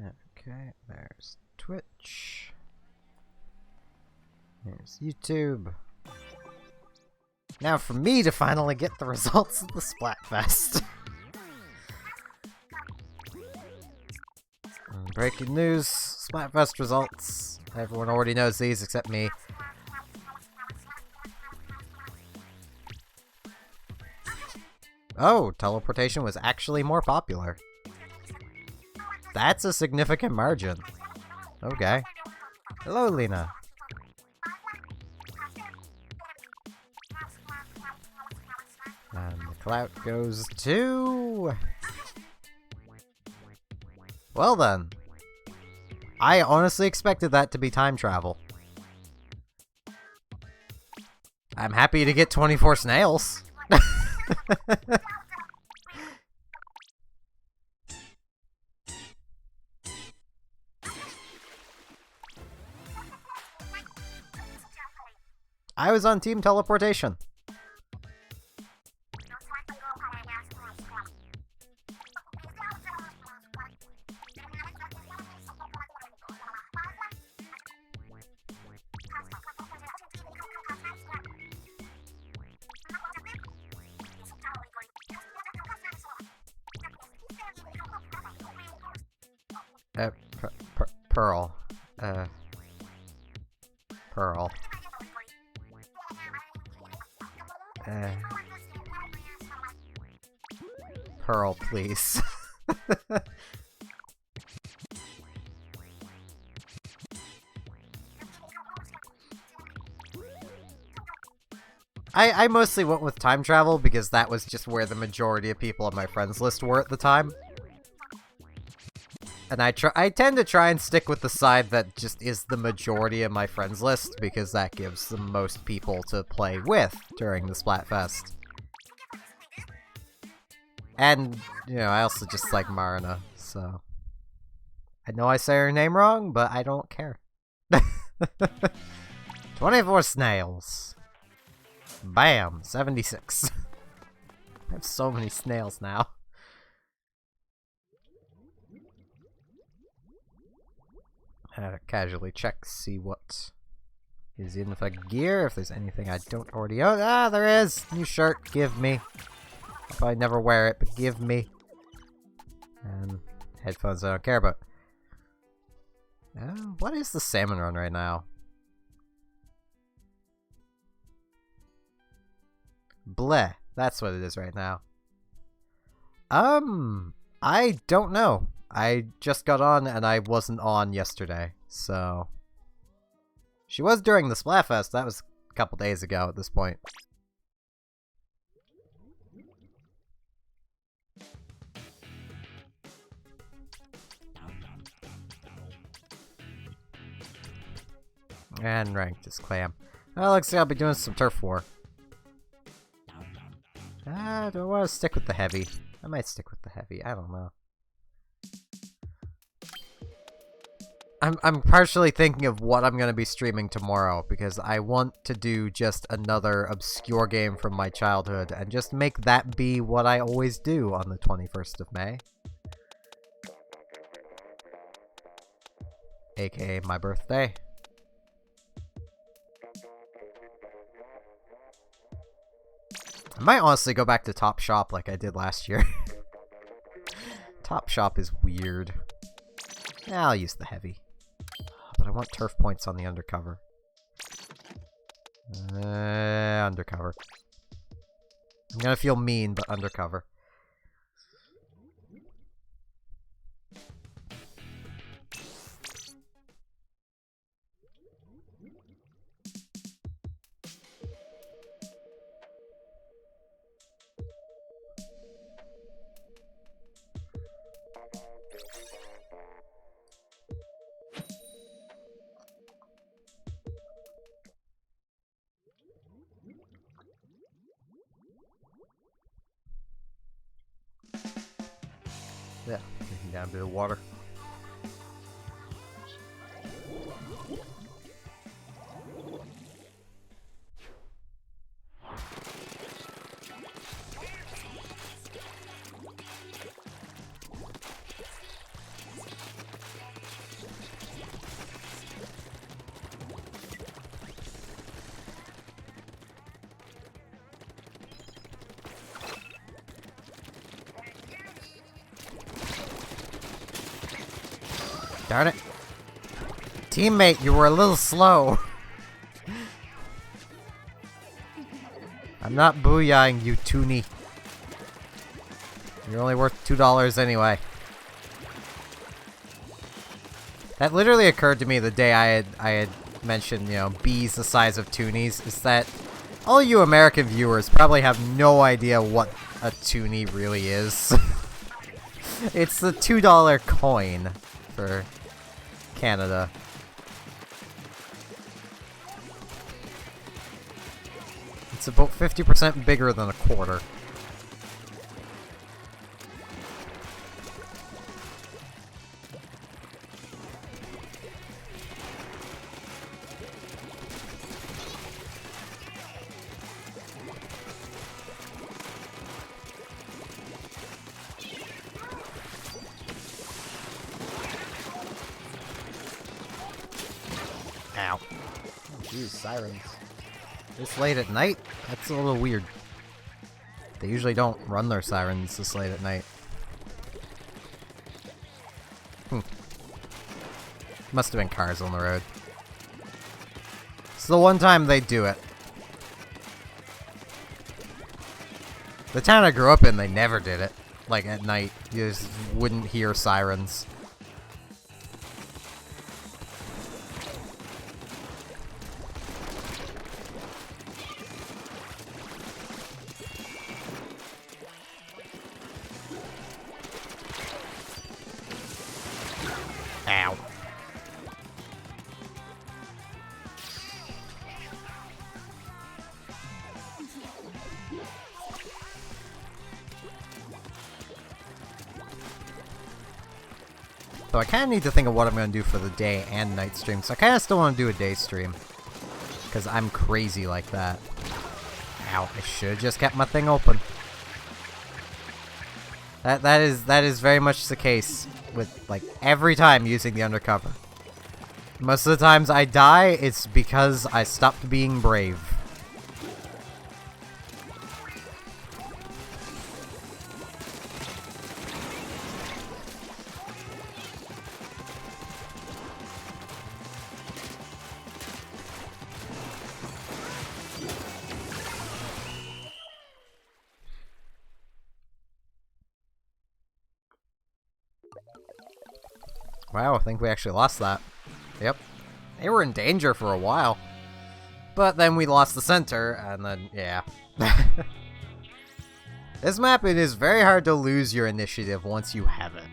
Okay, there's Twitch. There's YouTube. Now for me to finally get the results of the Splatfest. Breaking news, Splatfest results. Everyone already knows these except me. Oh, teleportation was actually more popular. That's a significant margin. Okay. Hello, Lena. And the clout goes to... Well then. I honestly expected that to be time travel. I'm happy to get 24 snails. I was on team teleportation. Pearl. Pearl. Pearl, please. I mostly went with time travel because that was just where the majority of people on my friends list were at the time. And I tend to try and stick with the side that just is the majority of my friends list because that gives the most people to play with during the Splatfest. And, you know, I also just like Marina, so... I know I say her name wrong, but I don't care. 24 snails. Bam! 76. I have so many snails now. Casually check, see what is in the gear, if there's anything I don't already own. Ah, there is! New shirt, give me. I'll probably never wear it, but give me. And headphones I don't care about. What is the salmon run right now? Bleh, that's what it is right now. I don't know. I just got on and I wasn't on yesterday, so... She was during the Splatfest, that was a couple days ago at this point. And ranked is clam. Well, looks like I'll be doing some turf war. Do I want to stick with the heavy? I might stick with the heavy, I don't know. I'm partially thinking of what I'm going to be streaming tomorrow, because I want to do just another obscure game from my childhood, and just make that be what I always do on the 21st of May. AKA my birthday. I might honestly go back to Top Shop like I did last year. Top Shop is weird. Yeah, I'll use the heavy. But I want turf points on the undercover. Undercover. I'm gonna feel mean, but undercover. Yeah, drinking down a bit of water. Darn it. Teammate, you were a little slow. I'm not booyahing you, Toonie. You're only worth $2 anyway. That literally occurred to me the day I had mentioned, you know, bees the size of toonies, is that all you American viewers probably have no idea what a toonie really is. It's the $2 coin for Canada. It's about 50% bigger than a quarter. Ow. Oh, geez, sirens. This late at night? That's a little weird. They usually don't run their sirens this late at night. Must have been cars on the road. It's the one time they do it. The town I grew up in, they never did it. Like, at night. You just wouldn't hear sirens. Ow. So I kind of need to think of what I'm going to do for the day and night stream. So I kind of still want to do a day stream. Because I'm crazy like that. Ow, I should have just kept my thing open. That is very much the case with, like, every time using the undercover. Most of the times I die, it's because I stopped being brave. Wow, I think we actually lost that. Yep. They were in danger for a while. But then we lost the center, and then, yeah. This map, it is very hard to lose your initiative once you have it.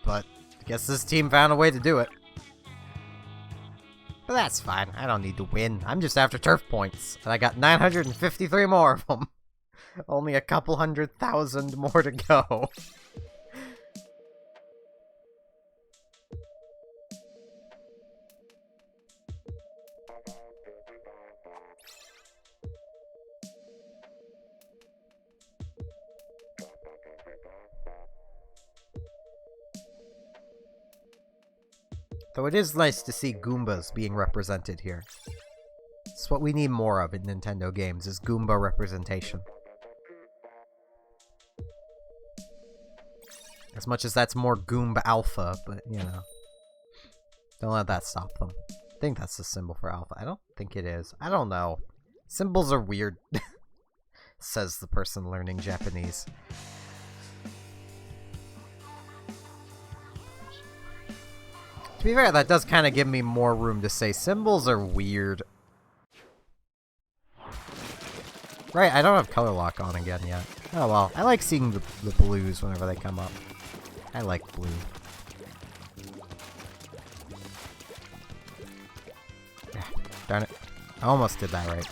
But I guess this team found a way to do it. But that's fine. I don't need to win. I'm just after turf points. And I got 953 more of them. Only a couple 100,000 more to go. Though it is nice to see Goombas being represented here. It's what we need more of in Nintendo games, is Goomba representation. As much as that's more Goomba Alpha, but, you know. Don't let that stop them. I think that's the symbol for Alpha. I don't think it is. I don't know. Symbols are weird, says the person learning Japanese. To be fair, that does kind of give me more room to say symbols are weird. Right, I don't have color lock on again yet. Oh well, I like seeing the blues whenever they come up. I like blue. Yeah, darn it. I almost did that right.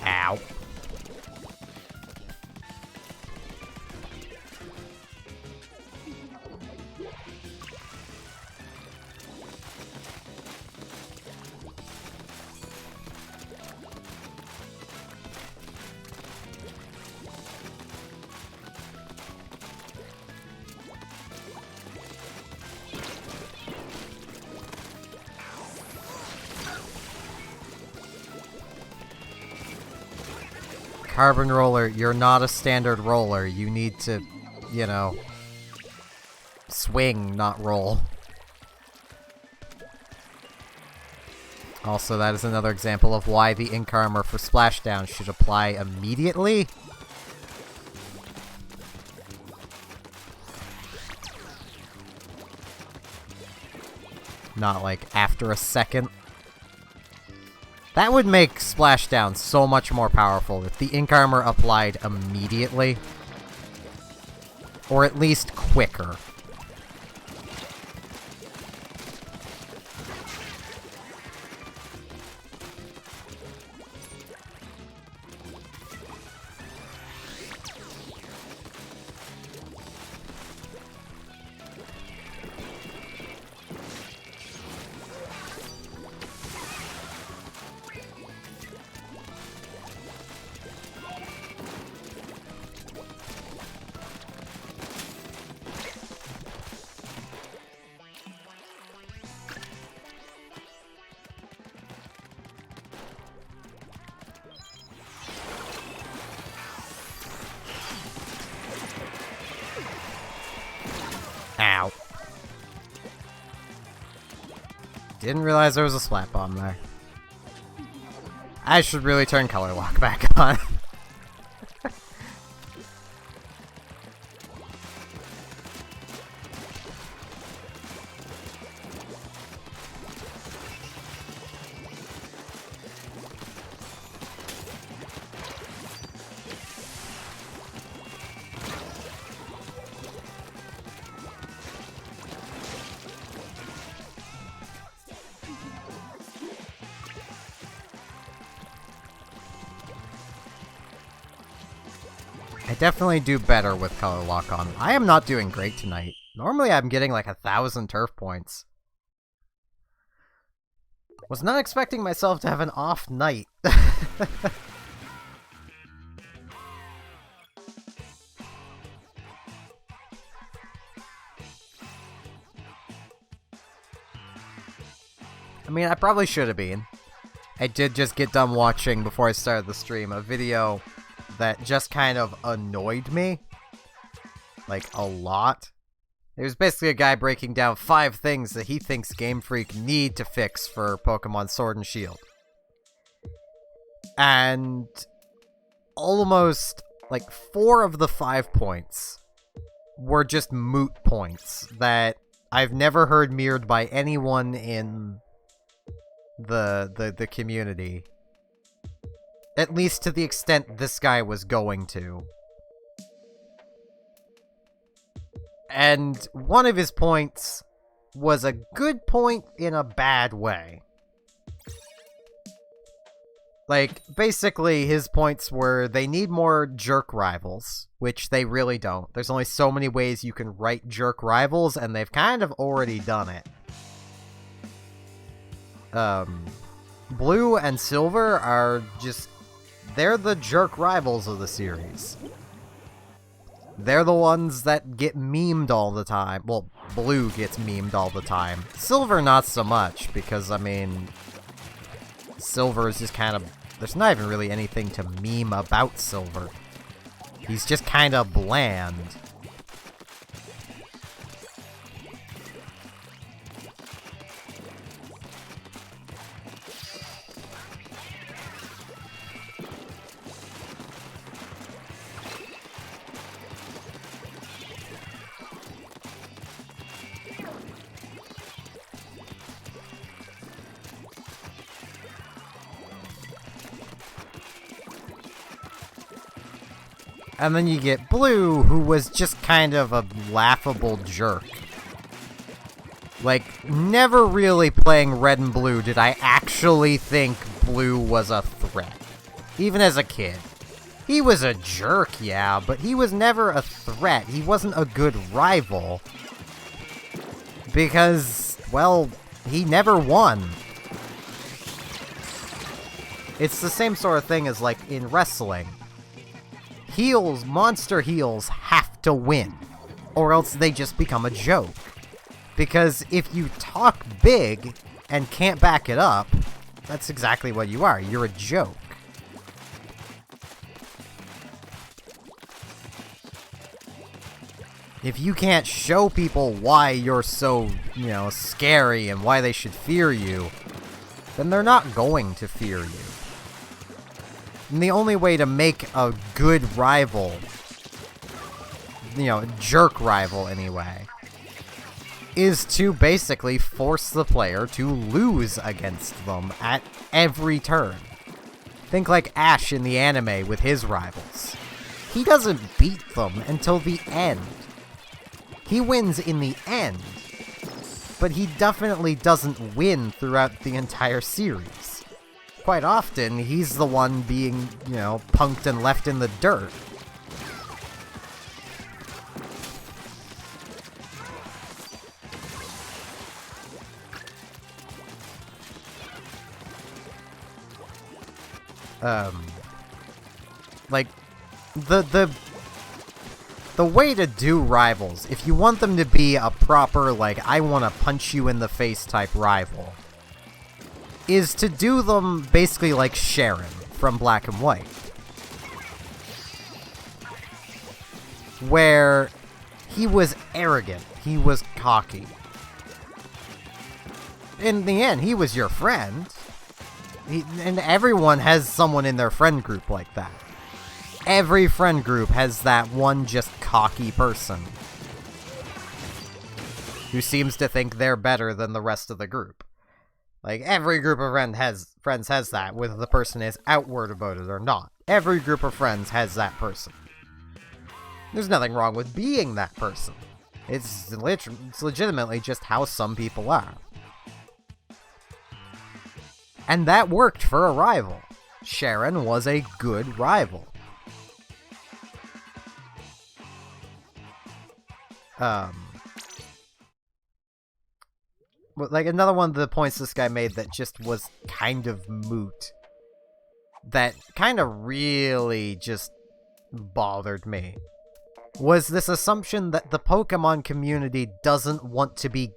Ow. Carbon roller, you're not a standard roller. You need to, you know, swing, not roll. Also, that is another example of why the ink armor for Splashdown should apply immediately. Not like after a second. That would make Splashdown so much more powerful if the ink armor applied immediately. Or at least quicker. Ow. Didn't realize there was a Splat bomb there. I should really turn color lock back on. I definitely do better with color lock on. I am not doing great tonight. Normally I'm getting like 1,000 turf points. Was not expecting myself to have an off night. I mean, I probably should have been. I did just get done watching, before I started the stream, a video that just kind of annoyed me. Like, a lot. There's basically a guy breaking down 5 things that he thinks Game Freak need to fix for Pokemon Sword and Shield. And almost, like, 4 of the 5 points were just moot points that I've never heard mirrored by anyone in the community. At least to the extent this guy was going to. And one of his points was a good point in a bad way. Like, basically, his points were they need more jerk rivals, which they really don't. There's only so many ways you can write jerk rivals, and they've kind of already done it. Blue and Silver are just... they're the jerk rivals of the series. They're the ones that get memed all the time. Well, Blue gets memed all the time. Silver, not so much, because, I mean... Silver is just kind of... there's not even really anything to meme about Silver. He's just kind of bland. And then you get Blue, who was just kind of a laughable jerk. Like, never really playing Red and Blue did I actually think Blue was a threat. Even as a kid. He was a jerk, yeah, but he was never a threat. He wasn't a good rival. Because, well, he never won. It's the same sort of thing as, like, in wrestling. Heels, monster heels, have to win, or else they just become a joke. Because if you talk big and can't back it up, that's exactly what you are. You're a joke. If you can't show people why you're so, scary and why they should fear you, then they're not going to fear you. And the only way to make a good rival, jerk rival anyway, is to basically force the player to lose against them at every turn. Think like Ash in the anime with his rivals. He doesn't beat them until the end. He wins in the end, but he definitely doesn't win throughout the entire series. Quite often, he's the one being, punked and left in the dirt. Like, the way to do rivals, if you want them to be a proper, like, I want to punch you in the face type rival, is to do them basically like Sharon from Black and White. Where he was arrogant, he was cocky. In the end, he was your friend. And everyone has someone in their friend group like that. Every friend group has that one just cocky person who seems to think they're better than the rest of the group. Like, every group of friends has that, whether the person is outward about it or not. Every group of friends has that person. There's nothing wrong with being that person. It's legitimately just how some people are. And that worked for a rival. Sharon was a good rival. Like, another one of the points this guy made that just was kind of moot, that kind of really just bothered me, was this assumption that the Pokemon community doesn't want to be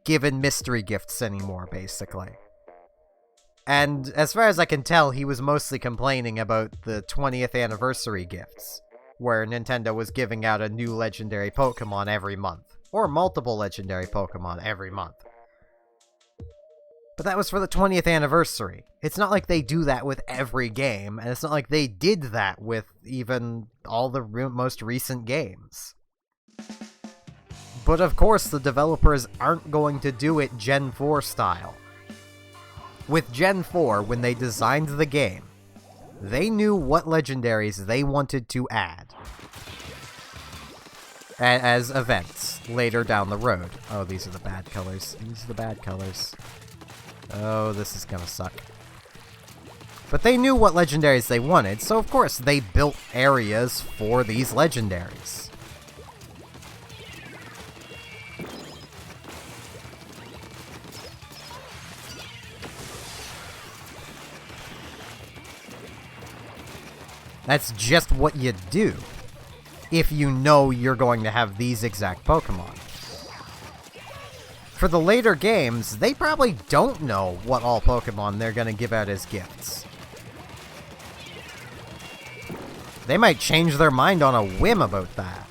given mystery gifts anymore, basically. And as far as I can tell, he was mostly complaining about the 20th anniversary gifts, where Nintendo was giving out a new legendary Pokemon every month, or multiple legendary Pokemon every month. But that was for the 20th anniversary. It's not like they do that with every game, and it's not like they did that with even all the most recent games. But of course, the developers aren't going to do it Gen 4 style. With Gen 4, when they designed the game, they knew what legendaries they wanted to add as events later down the road. Oh, these are the bad colors. These are the bad colors. Oh, this is gonna suck. But they knew what legendaries they wanted, so of course they built areas for these legendaries. That's just what you do, if you know you're going to have these exact Pokemon. For the later games, they probably don't know what all Pokemon they're going to give out as gifts. They might change their mind on a whim about that.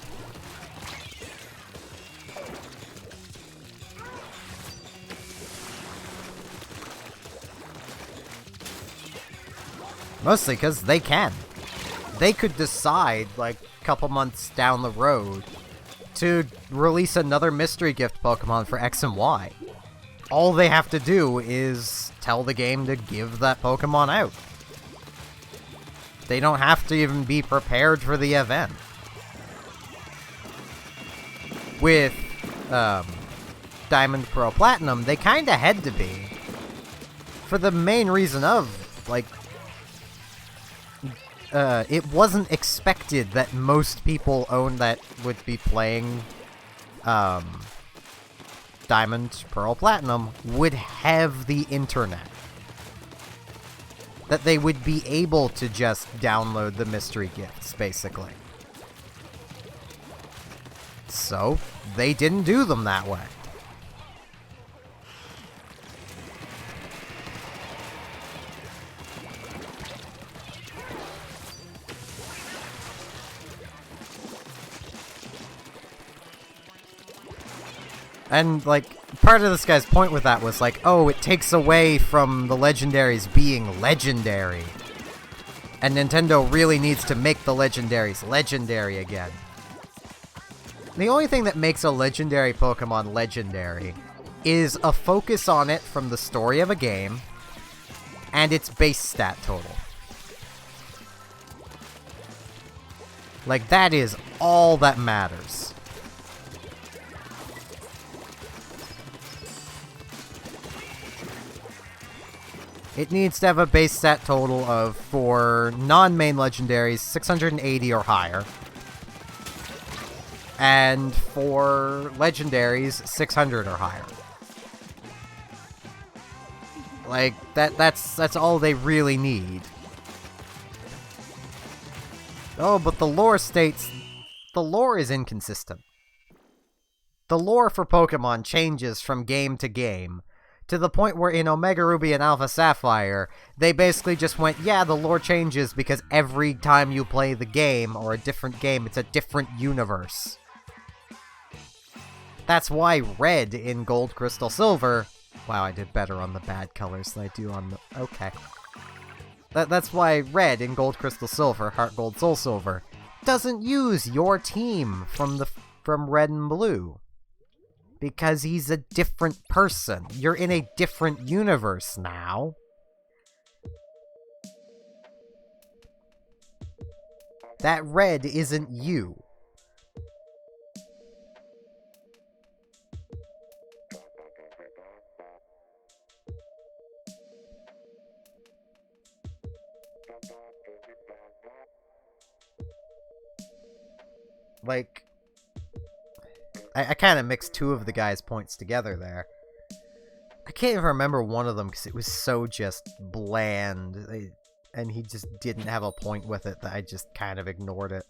Mostly because they can. They could decide, like, a couple months down the road to release another mystery gift Pokemon for X and Y. All they have to do is tell the game to give that Pokemon out. They don't have to even be prepared for the event. With Diamond, Pearl, Platinum, they kind of had to be. For the main reason of, like, it wasn't expected that most people that would be playing Diamond, Pearl, Platinum would have the internet. That they would be able to just download the mystery gifts, basically. So, they didn't do them that way. And, like, part of this guy's point with that was like, oh, it takes away from the legendaries being legendary. And Nintendo really needs to make the legendaries legendary again. The only thing that makes a legendary Pokemon legendary is a focus on it from the story of a game and its base stat total. Like, that is all that matters. It needs to have a base stat total of, for non-main legendaries, 680 or higher. And for legendaries, 600 or higher. Like, that's all they really need. Oh, but the lore states... The lore is inconsistent. The lore for Pokemon changes from game to game, to the point where in Omega Ruby and Alpha Sapphire, they basically just went, yeah, the lore changes because every time you play the game, or a different game, it's a different universe. That's why Red in Gold, Crystal, Silver... Wow, I did better on the bad colors than I do on the... Okay. That's why Red in Gold, Crystal, Silver, Heart Gold, Soul Silver, doesn't use your team from Red and Blue. Because he's a different person. You're in a different universe now. That Red isn't you. Like, I kind of mixed two of the guy's points together there. I can't even remember one of them because it was so just bland. And he just didn't have a point with it that I just kind of ignored it.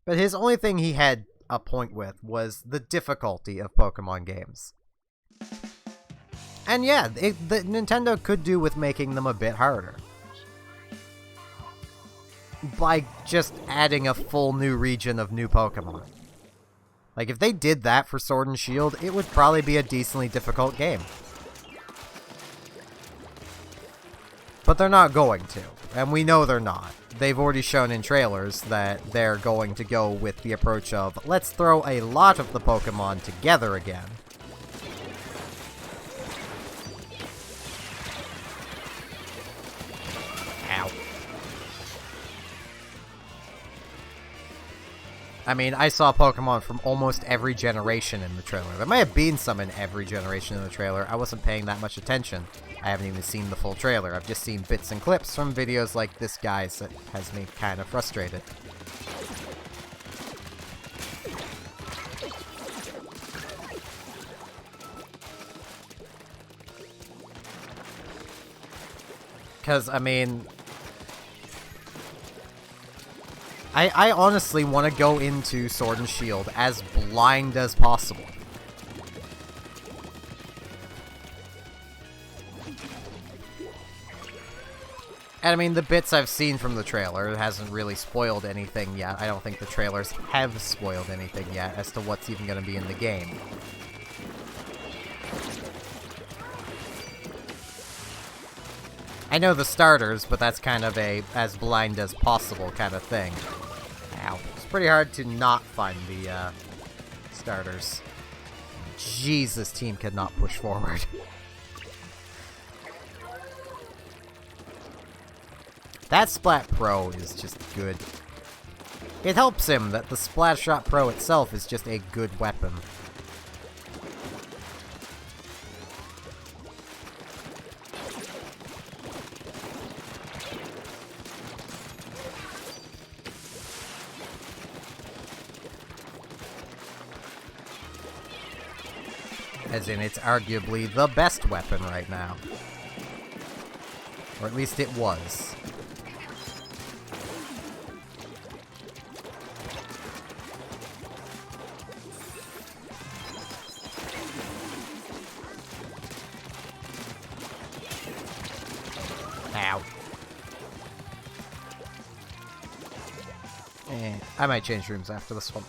But his only thing he had a point with was the difficulty of Pokemon games. And yeah, the Nintendo could do with making them a bit harder. By just adding a full new region of new Pokemon. Like, if they did that for Sword and Shield, it would probably be a decently difficult game. But they're not going to. And we know they're not. They've already shown in trailers that they're going to go with the approach of, let's throw a lot of the Pokemon together again. Ow. I mean, I saw Pokemon from almost every generation in the trailer. There might have been some in every generation in the trailer. I wasn't paying that much attention. I haven't even seen the full trailer. I've just seen bits and clips from videos like this guy's that has me kind of frustrated. Because, I mean... I honestly want to go into Sword and Shield as blind as possible. And I mean, the bits I've seen from the trailer hasn't really spoiled anything yet. I don't think the trailers have spoiled anything yet as to what's even going to be in the game. I know the starters, but that's kind of a as blind as possible kind of thing. Ow. It's pretty hard to not find the starters. Jeez, this team could not push forward. That Splat Pro is just good. It helps him that the Splat Shot Pro itself is just a good weapon. As in, it's arguably the best weapon right now. Or at least it was. Ow. I might change rooms after this one.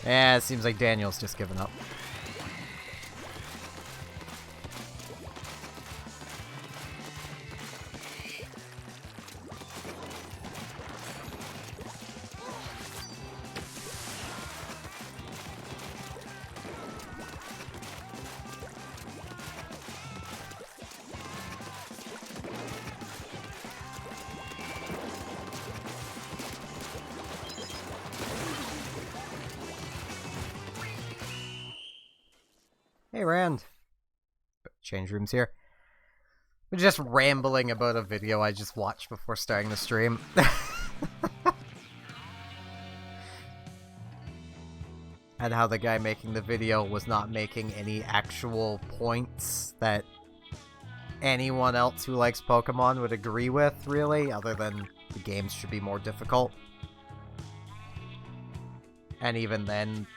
Yeah, it seems like Daniel's just given up. Hey, Rand. Change rooms here. We're just rambling about a video I just watched before starting the stream. And how the guy making the video was not making any actual points that anyone else who likes Pokemon would agree with, really, other than the games should be more difficult. And even then,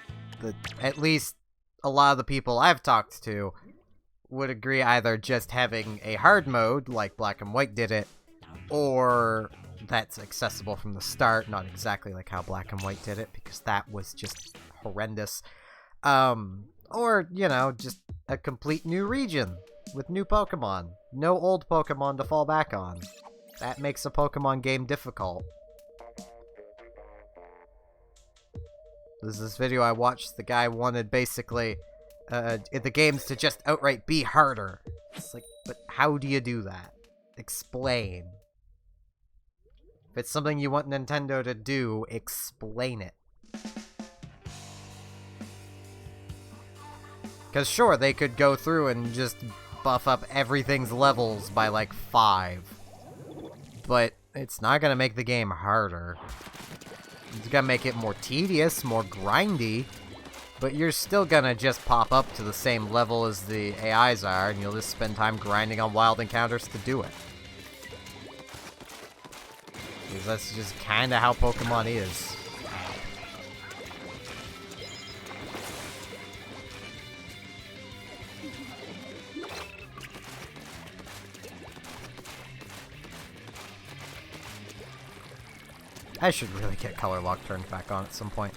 at least a lot of the people I've talked to would agree either just having a hard mode, like Black and White did it, or that's accessible from the start, not exactly like how Black and White did it, because that was just horrendous. Or, you know, just a complete new region with new Pokemon. No old Pokemon to fall back on. That makes a Pokemon game difficult. There's this video I watched, the guy wanted basically the games to just outright be harder. It's like, but how do you do that? Explain. If it's something you want Nintendo to do, explain it. Because sure, they could go through and just buff up everything's levels by like 5. But it's not going to make the game harder. It's going to make it more tedious, more grindy. But you're still going to just pop up to the same level as the AIs are, and you'll just spend time grinding on wild encounters to do it. Because that's just kind of how Pokemon is. I should really get Color Lock turned back on at some point.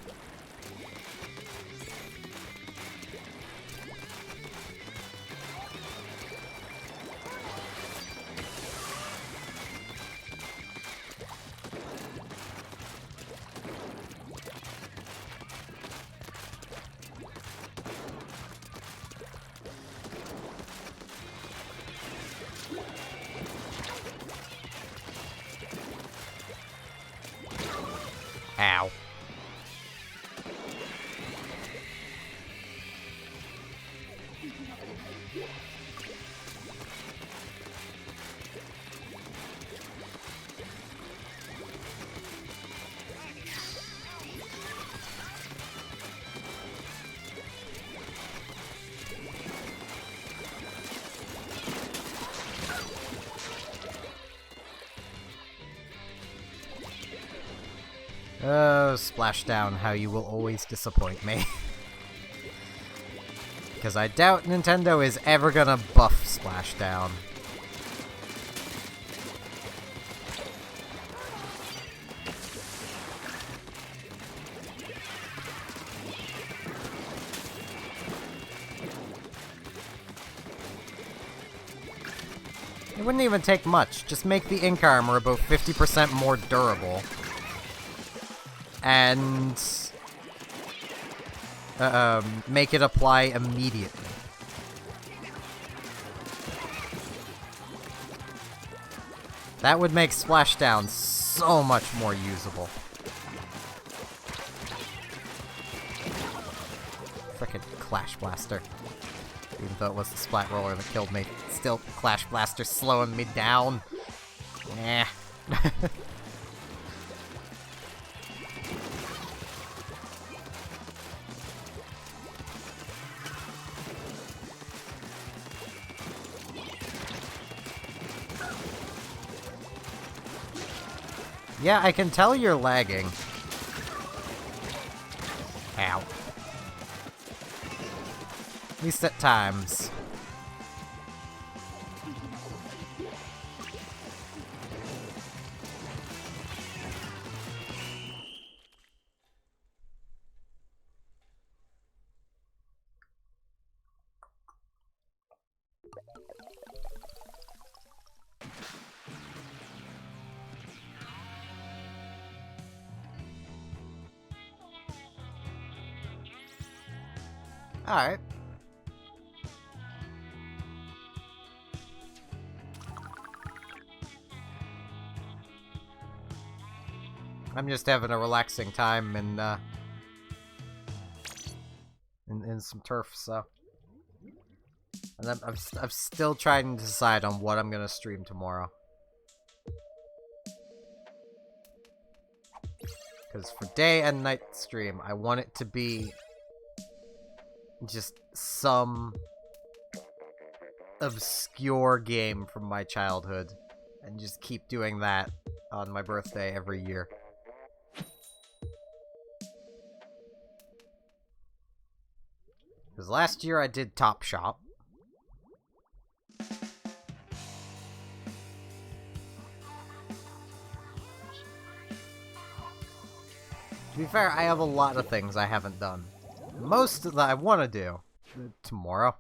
Ow. Oh, Splashdown, how you will always disappoint me. Because I doubt Nintendo is ever gonna buff Splashdown. It wouldn't even take much. Just make the Ink Armor about 50% more durable. And make it apply immediately. That would make Splashdown so much more usable. Frickin' Clash Blaster. Even though it was the Splat Roller that killed me. Still, Clash Blaster slowing me down. Nah. Yeah, I can tell you're lagging. Ow. At least at times. Alright. I'm just having a relaxing time in some turf, so. And I'm still trying to decide on what I'm gonna stream tomorrow. Because for day and night stream, I want it to be just some obscure game from my childhood. And just keep doing that on my birthday every year. Because last year I did Top Shop. To be fair, I have a lot of things I haven't done. Most that I want to do. Tomorrow.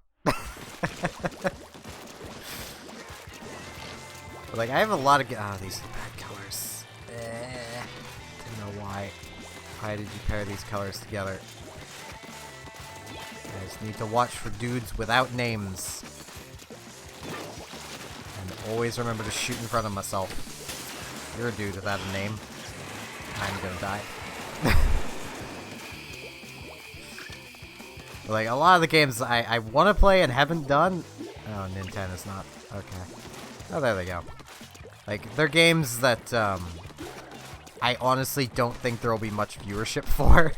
Like, I have a lot of... Oh, these are bad colors. Don't know why. Why did you pair these colors together? I just need to watch for dudes without names. And always remember to shoot in front of myself. You're a dude without a name. I'm gonna die. Like, a lot of the games I want to play and haven't done... Oh, Nintendo's not. Okay. Oh, there they go. Like, they're games that, I honestly don't think there will be much viewership for.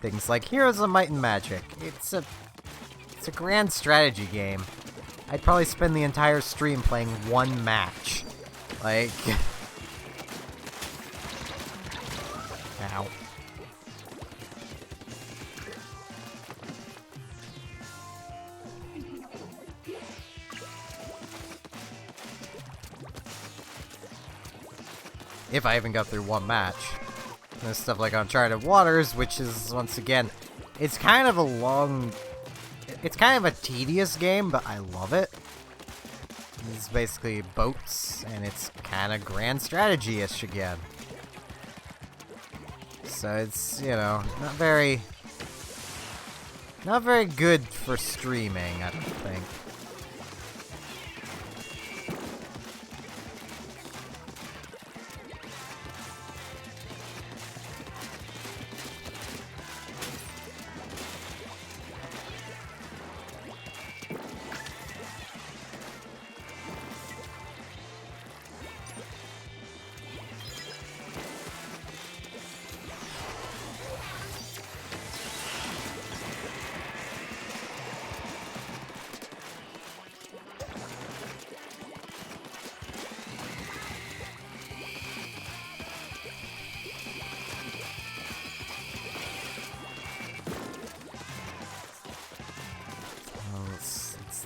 Things like Heroes of Might and Magic. It's a grand strategy game. I'd probably spend the entire stream playing one match. Like... Ow. If I even got through one match. And there's stuff like Uncharted Waters, which is, once again, it's kind of a long... It's kind of a tedious game, but I love it. It's basically boats, and it's kind of grand strategy-ish again. So it's, you know, not very good for streaming, I don't think.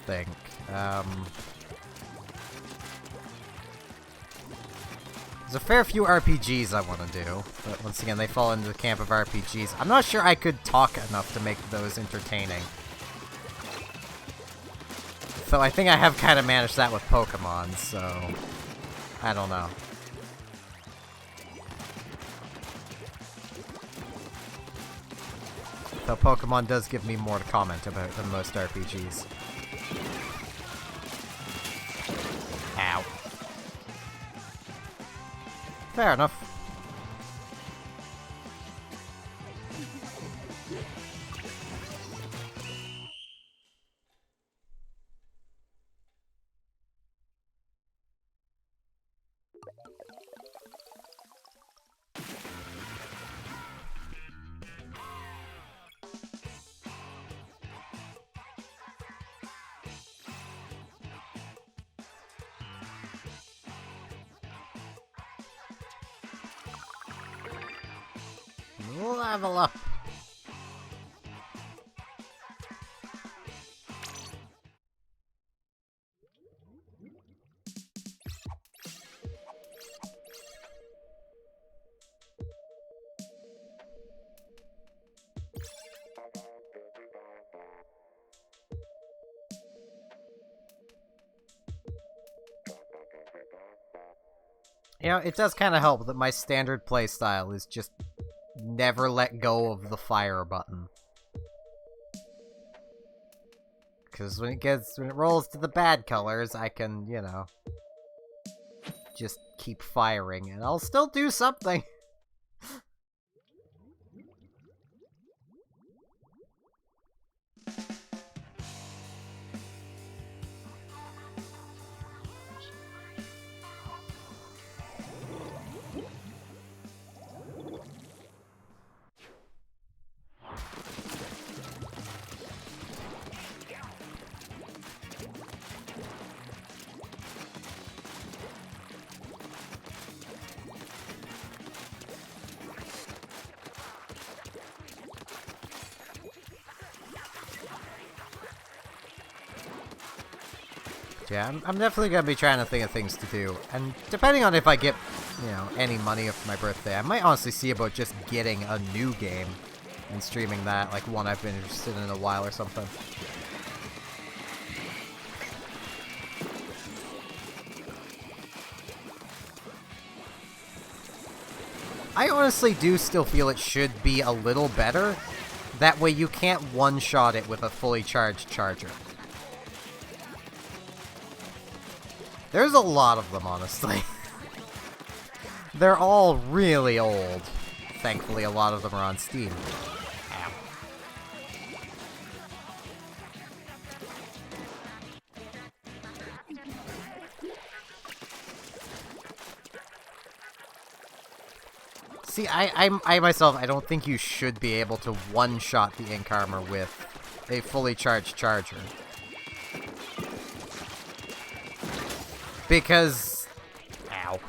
Think. There's a fair few RPGs I want to do, but once again, they fall into the camp of RPGs. I'm not sure I could talk enough to make those entertaining. So I think I have kind of managed that with Pokemon, so... I don't know. Though Pokemon does give me more to comment about than most RPGs. Ow. Fair enough. Level up. You know, it does kind of help that my standard playstyle is just never let go of the fire button. Because when it rolls to the bad colors, I can, you know, just keep firing, and I'll still do something. Yeah, I'm definitely gonna be trying to think of things to do, and depending on if I get, you know, any money for my birthday, I might honestly see about just getting a new game and streaming that, like one I've been interested in a while or something. I honestly do still feel it should be a little better. That way you can't one-shot it with a fully charged charger. There's a lot of them, honestly. They're all really old. Thankfully, a lot of them are on Steam. Ow. See, I myself, I don't think you should be able to one-shot the ink armor with a fully charged charger. Because, ow,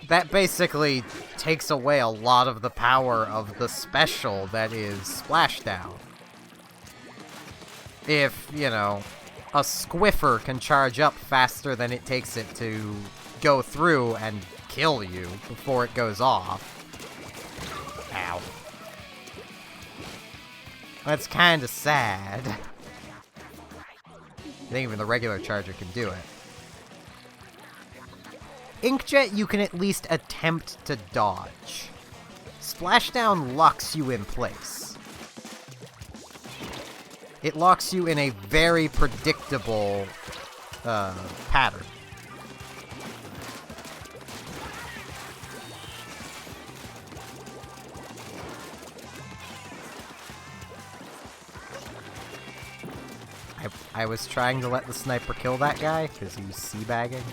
that basically takes away a lot of the power of the special that is Splashdown. If, you know, a Squiffer can charge up faster than it takes it to go through and kill you before it goes off. Ow. That's kinda sad. I think even the regular charger can do it. Inkjet, you can at least attempt to dodge. Splashdown locks you in place. It locks you in a very predictable pattern. I was trying to let the sniper kill that guy because he was seabagging.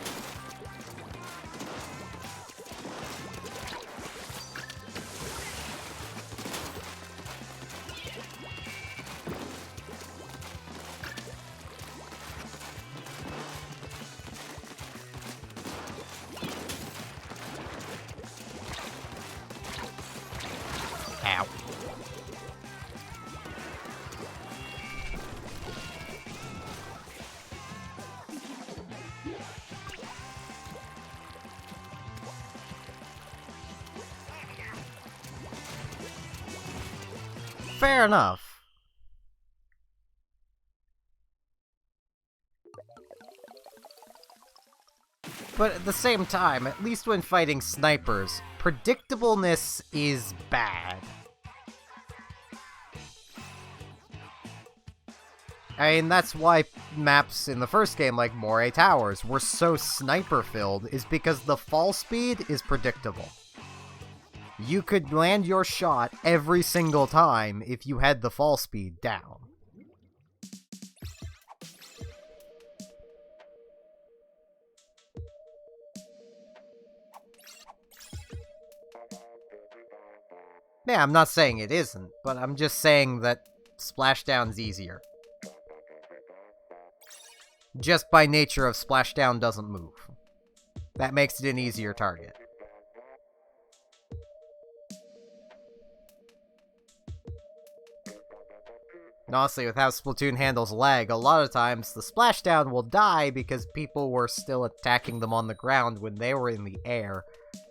Ow. Fair enough. But at the same time, at least when fighting snipers, predictableness is bad. I mean, that's why maps in the first game, like Moray Towers, were so sniper-filled, is because the fall speed is predictable. You could land your shot every single time if you had the fall speed down. Yeah, I'm not saying it isn't, but I'm just saying that Splashdown's easier. Just by nature of Splashdown doesn't move. That makes it an easier target. And honestly, with how Splatoon handles lag, a lot of times the Splashdown will die because people were still attacking them on the ground when they were in the air.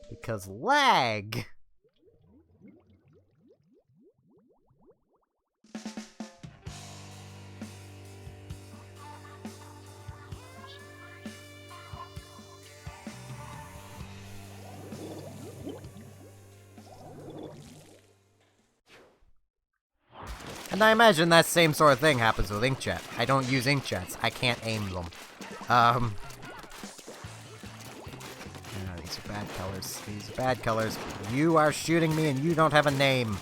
Because lag! And I imagine that same sort of thing happens with inkjet. I don't use inkjets. I can't aim them. These are bad colors. These are bad colors. You are shooting me and you don't have a name.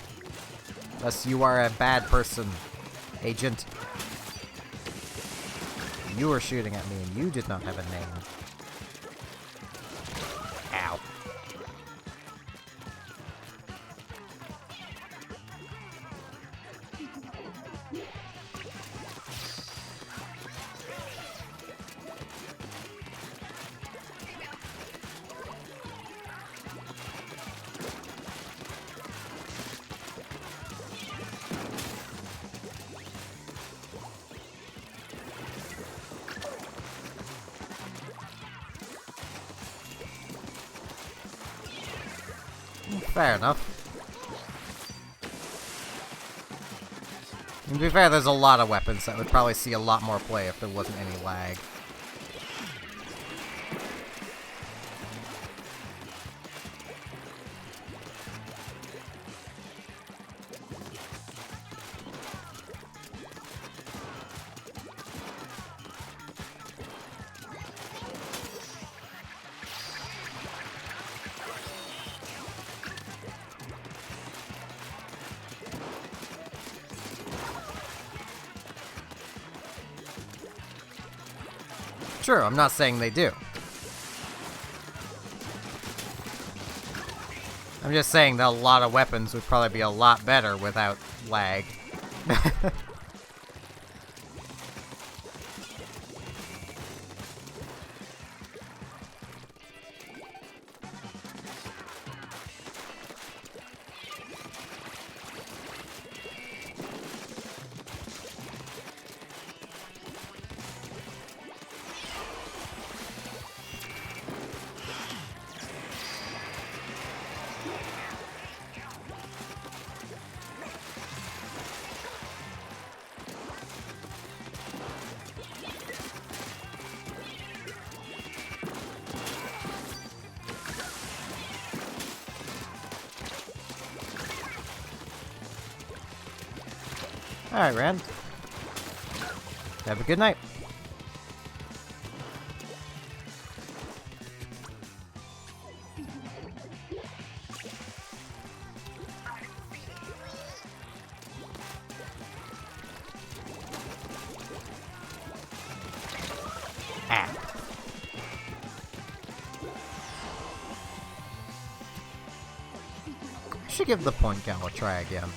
Unless you are a bad person, agent. You were shooting at me and you did not have a name. Ow. Fair enough. And to be fair, there's a lot of weapons that would probably see a lot more play if there wasn't any lag. True, I'm not saying they do. I'm just saying that a lot of weapons would probably be a lot better without lag. Alright, Rand. Have a good night. Ah. I should give the point gal a try again.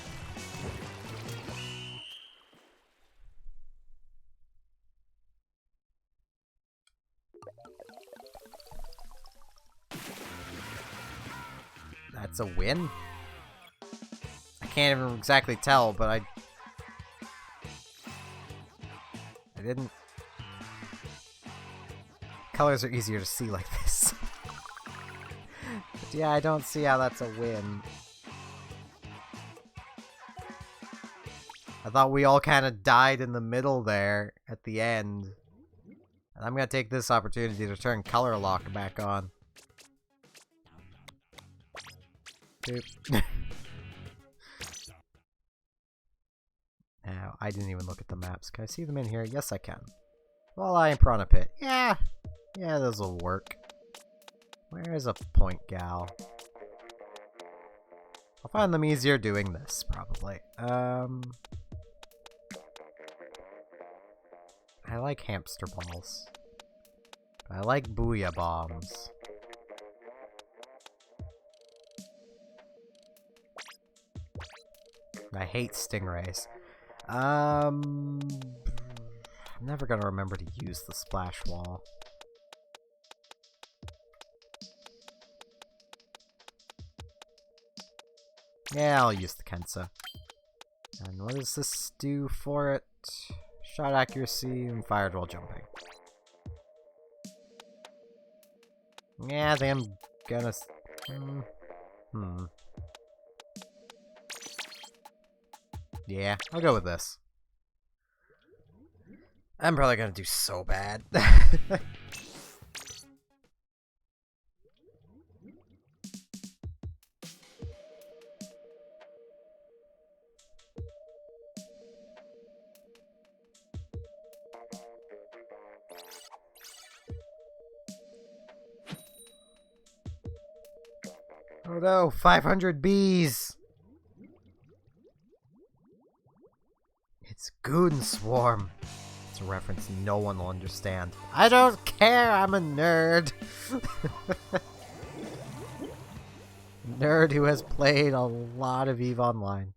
That's a win? I can't even exactly tell, but I didn't... Colors are easier to see like this. But yeah, I don't see how that's a win. I thought we all kind of died in the middle there at the end. And I'm gonna take this opportunity to turn color lock back on. Now, I didn't even look at the maps. Can I see them in here? Yes, I can. Well, I am Piranha Pit. Yeah, those will work. Where is a point gal? I'll find them easier doing this, probably. I like hamster balls. I like booyah bombs. I hate stingrays. I'm never gonna remember to use the splash wall. Yeah, I'll use the Kensa. And what does this do for it? Shot accuracy and fired while jumping. Yeah, I think I'm gonna... Yeah, I'll go with this. I'm probably gonna do so bad. Oh no, 500 bees! It's Goon Swarm. It's a reference no one will understand. I don't care, I'm a nerd! Nerd who has played a lot of EVE Online.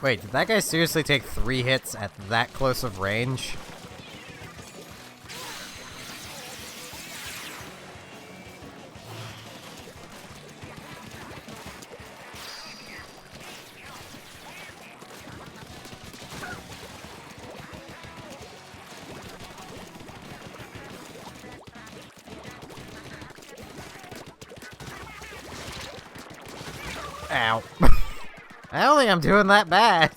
Wait, did that guy seriously take 3 hits at that close of range? Ow. I don't think I'm doing that bad.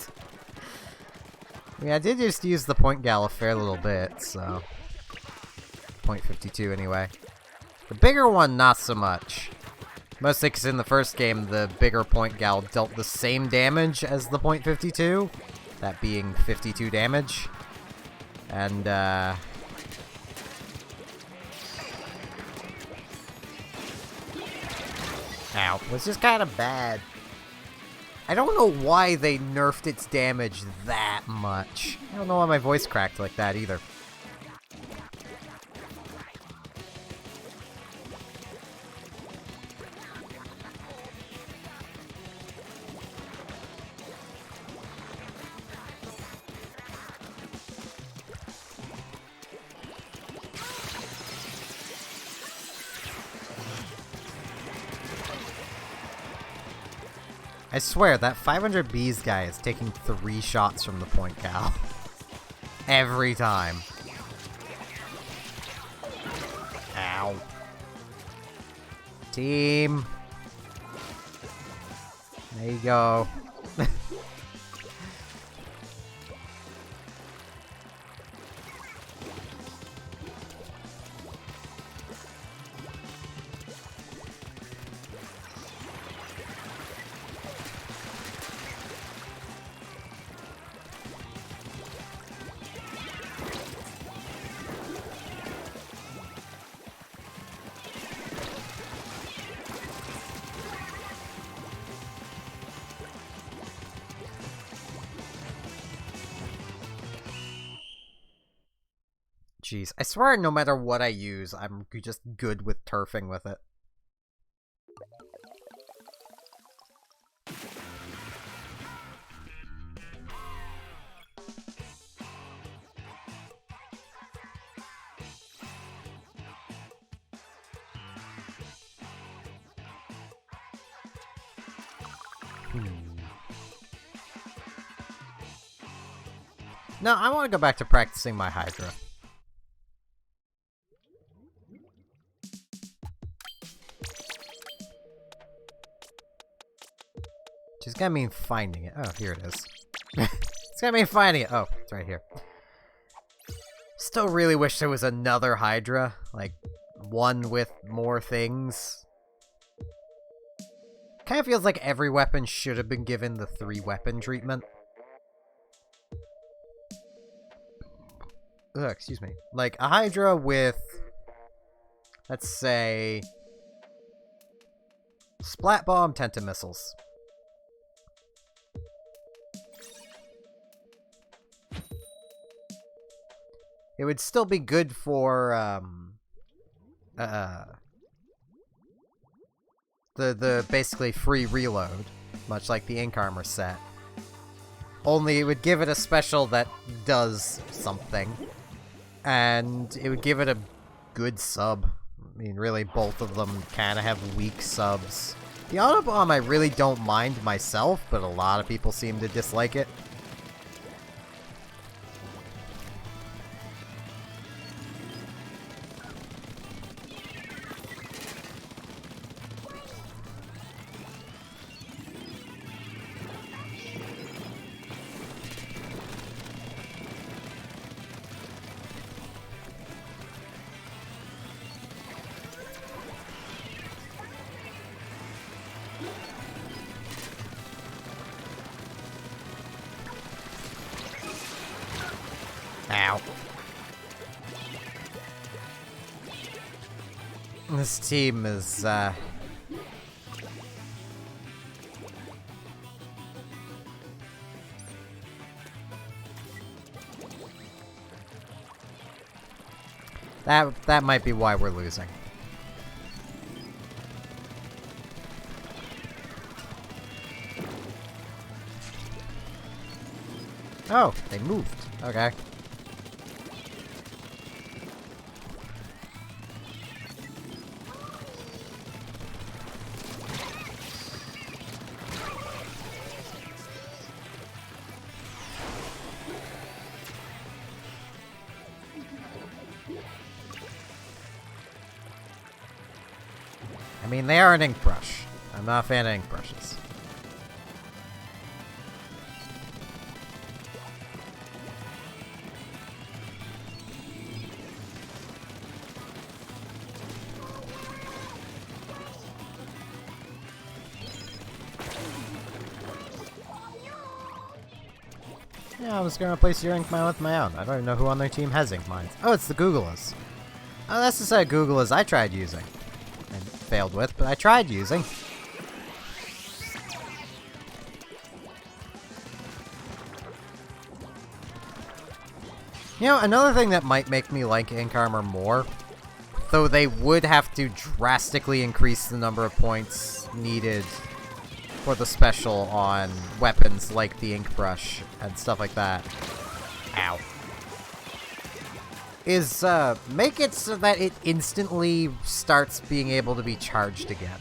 I mean, I did just use the point gal a fair little bit, so... Point 52 anyway. The bigger one, not so much. Mostly because in the first game, the bigger point gal dealt the same damage as the point 52. That being 52 damage. And, Ow. Was just kind of bad. I don't know why they nerfed its damage that much. I don't know why my voice cracked like that either. I swear, that 500 bees guy is taking 3 shots from the point gal. Every time. Ow. Team. There you go. Jeez, I swear no matter what I use, I'm just good with turfing with it. No, I want to go back to practicing my Hydra. It's gonna mean finding it. Oh, here it is. It's gonna mean finding it. Oh, it's right here. Still really wish there was another Hydra. Like, one with more things. Kind of feels like every weapon should have been given the 3-weapon treatment. Ugh, excuse me. Like, a Hydra with, let's say, Splat Bomb, Tentamissiles. It would still be good for, the basically free reload, much like the Ink Armor set. Only it would give it a special that does something. And it would give it a good sub. I mean, really, both of them kind of have weak subs. The Autobomb I really don't mind myself, but a lot of people seem to dislike it. Ow. This team is, That might be why we're losing. Oh, they moved. Okay. I mean, they are an ink brush. I'm not a fan of ink brushes. Yeah, I was gonna place your ink mine with my own. I don't even know who on their team has ink mines. Oh, it's the Googlers. Oh, that's the set of Googlers I tried using. And failed with, but I tried using. You know, another thing that might make me like ink armor more, though they would have to drastically increase the number of points needed for the special on weapons like the ink brush and stuff like that. Ow. Is, make it so that it instantly starts being able to be charged again.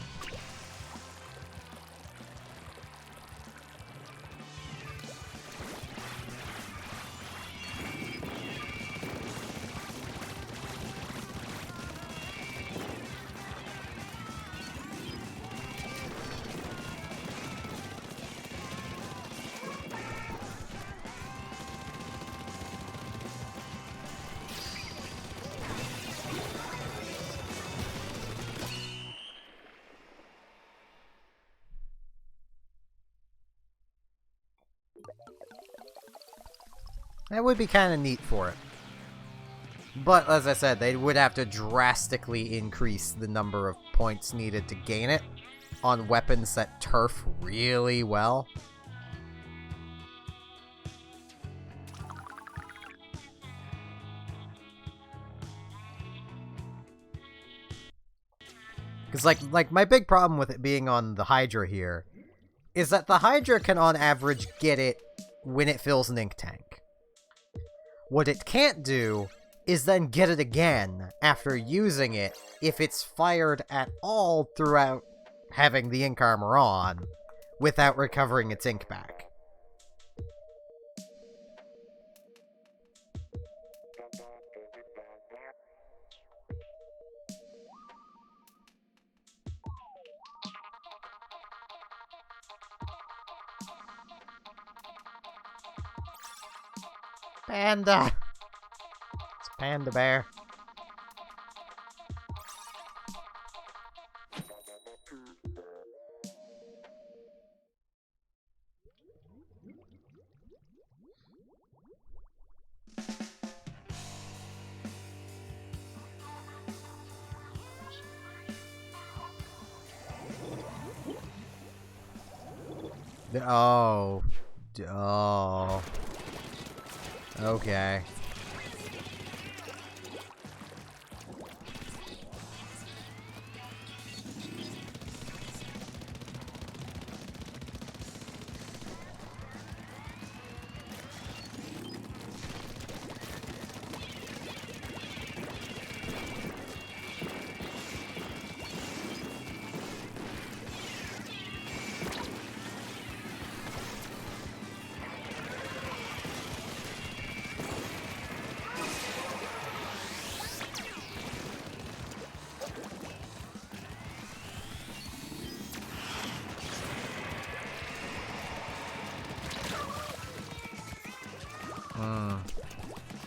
That would be kind of neat for it. But, as I said, they would have to drastically increase the number of points needed to gain it on weapons that turf really well. Because, like, my big problem with it being on the Hydra here is that the Hydra can, on average, get it when it fills an ink tank. What it can't do is then get it again after using it if it's fired at all throughout having the ink armor on without recovering its ink back. Panda! It's Panda Bear. Oh. Oh. Okay.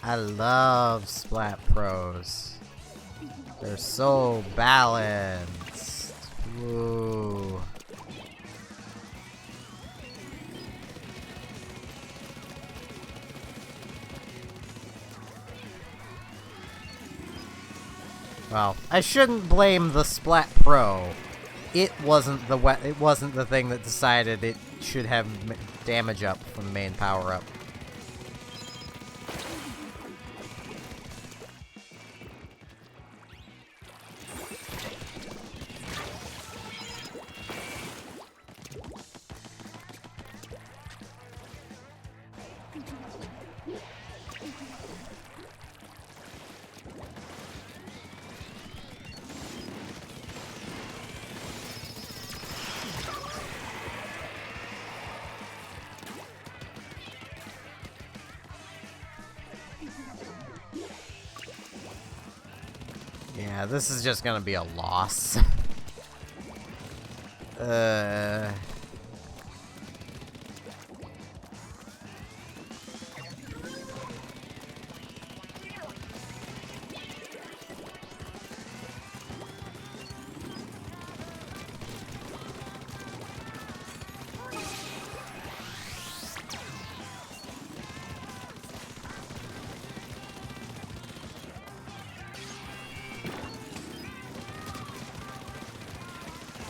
I love Splat Pros. They're so balanced. Woo. Well, I shouldn't blame the Splat Pro. It wasn't the thing that decided it should have damage up from main power up. Yeah, this is just gonna be a loss.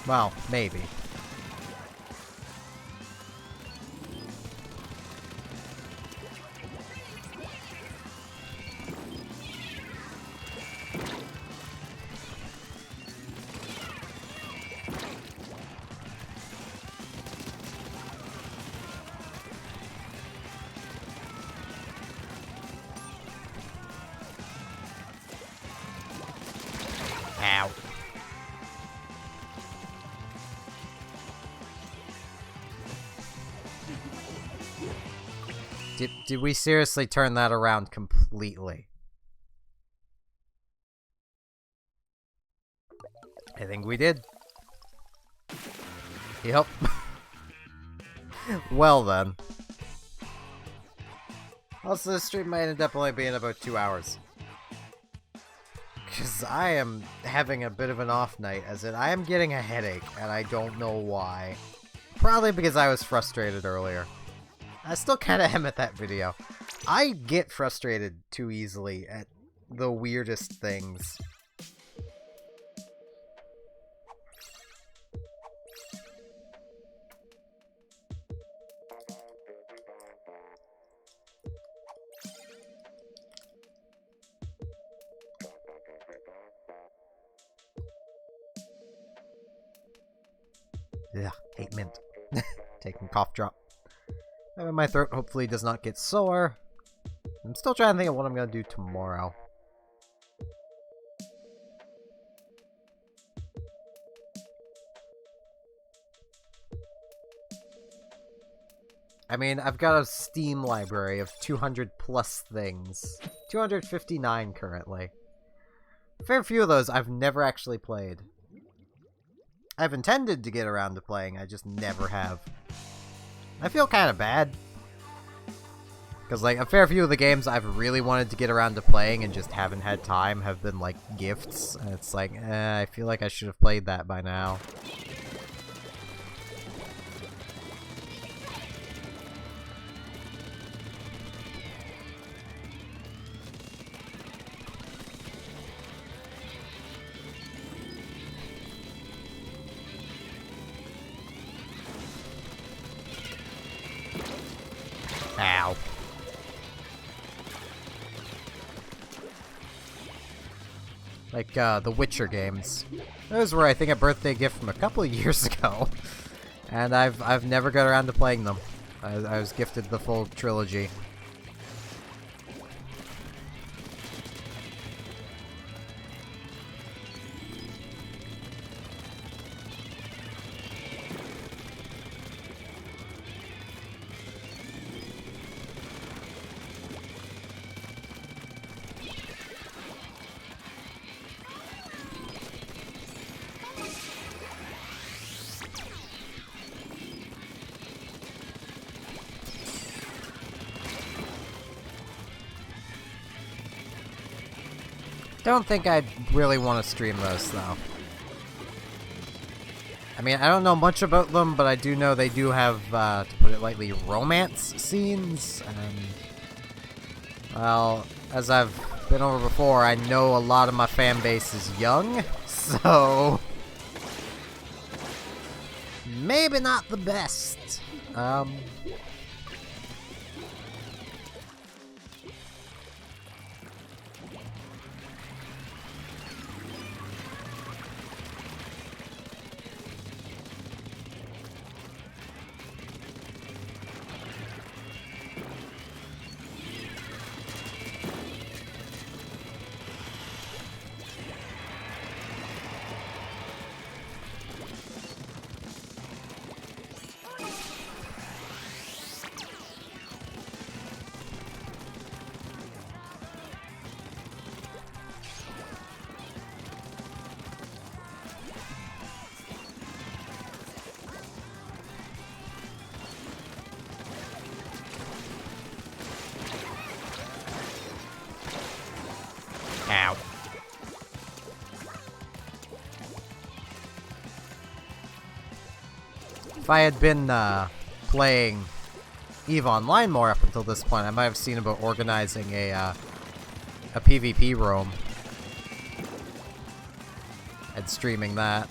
Well, maybe. Ow. Did we seriously turn that around completely? I think we did. Yep. Well then. Also, this stream might end up only being about 2 hours. Because I am having a bit of an off night, as in I am getting a headache, and I don't know why. Probably because I was frustrated earlier. I still kind of am at that video. I get frustrated too easily at the weirdest things. Ugh, hate mint. Taking cough drop. My throat hopefully does not get sore. I'm still trying to think of what I'm going to do tomorrow. I mean, I've got a Steam library of 200 plus things. 259 currently. A fair few of those I've never actually played. I've intended to get around to playing, I just never have. I feel kind of bad. Because, like, a fair few of the games I've really wanted to get around to playing and just haven't had time have been, like, gifts. And it's like, I feel like I should have played that by now. Ow. Like, the Witcher games. Those were, I think, a birthday gift from a couple of years ago. And I've never got around to playing them. I was gifted the full trilogy. Don't think I'd really want to stream those, though. I mean, I don't know much about them, but I do know they do have, to put it lightly, romance scenes, and... Well, as I've been over before, I know a lot of my fan base is young, so... Maybe not the best. Ow. If I had been playing EVE Online more up until this point, I might have seen about organizing a PvP roam and streaming that.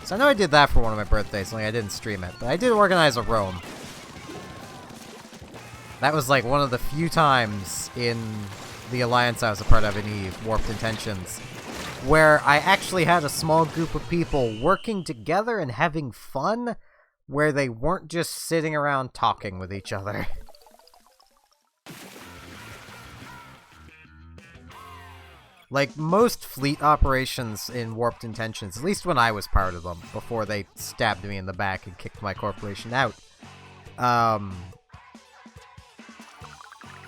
So I know I did that for one of my birthdays, only I didn't stream it, but I did organize a roam. That was like one of the few times in the alliance I was a part of in EVE, Warped Intentions, where I actually had a small group of people working together and having fun, where they weren't just sitting around talking with each other. Like, most fleet operations in Warped Intentions, at least when I was part of them, before they stabbed me in the back and kicked my corporation out,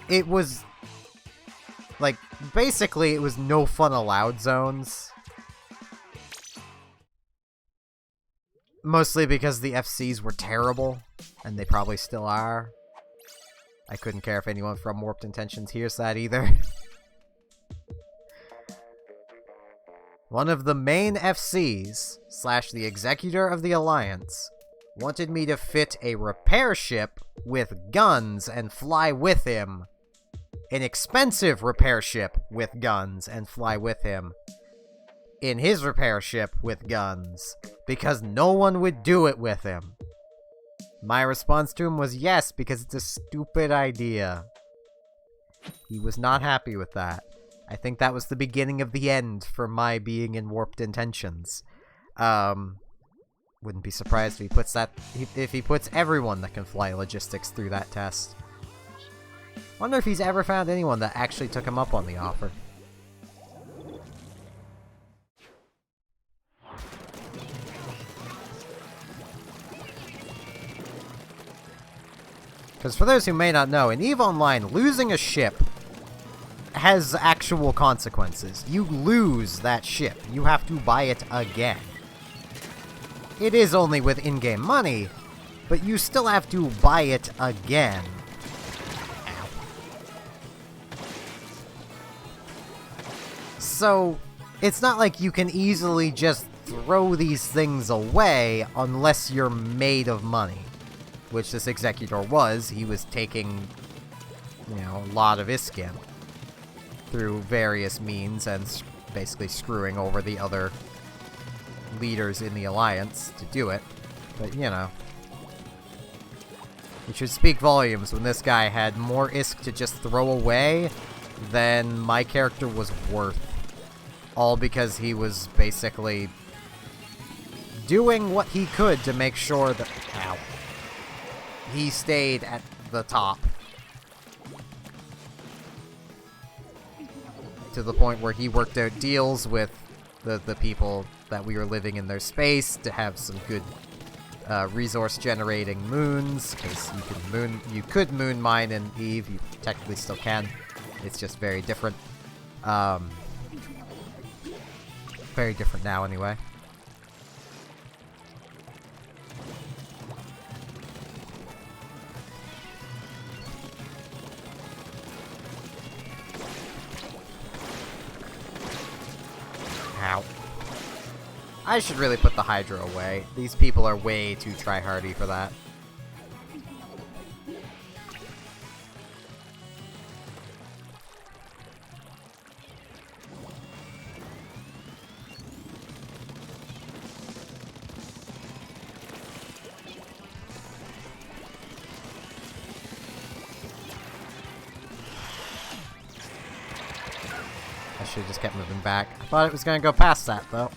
it was... like, basically, it was no fun allowed zones. Mostly because the FCs were terrible, and they probably still are. I couldn't care if anyone from Warped Intentions hears that either. One of the main FCs, / the Executor of the Alliance, wanted me to fit a repair ship with guns and fly with him. An expensive repair ship with guns and fly with him. In his repair ship with guns. Because no one would do it with him. My response to him was yes, because it's a stupid idea. He was not happy with that. I think that was the beginning of the end for my being in Warped Intentions. Wouldn't be surprised if he puts everyone that can fly logistics through that test. Wonder if he's ever found anyone that actually took him up on the offer. Because for those who may not know, in EVE Online, losing a ship has actual consequences. You lose that ship. You have to buy it again. It is only with in-game money, but you still have to buy it again. Ow. So, it's not like you can easily just throw these things away unless you're made of money. Which this Executor was. He was taking, you know, a lot of Iskim through various means and basically screwing over the other leaders in the Alliance to do it. But, you know, it should speak volumes when this guy had more Isk to just throw away than my character was worth. All because he was basically doing what he could to make sure that... Ow. He stayed at the top. To the point where he worked out deals with the people that we were living in their space to have some good resource generating moons. Because you could moon mine in EVE, you technically still can. It's just very different. Very different now anyway. I should really put the Hydra away. These people are way too tryhardy for that. I should've just kept moving back. I thought it was gonna go past that, though.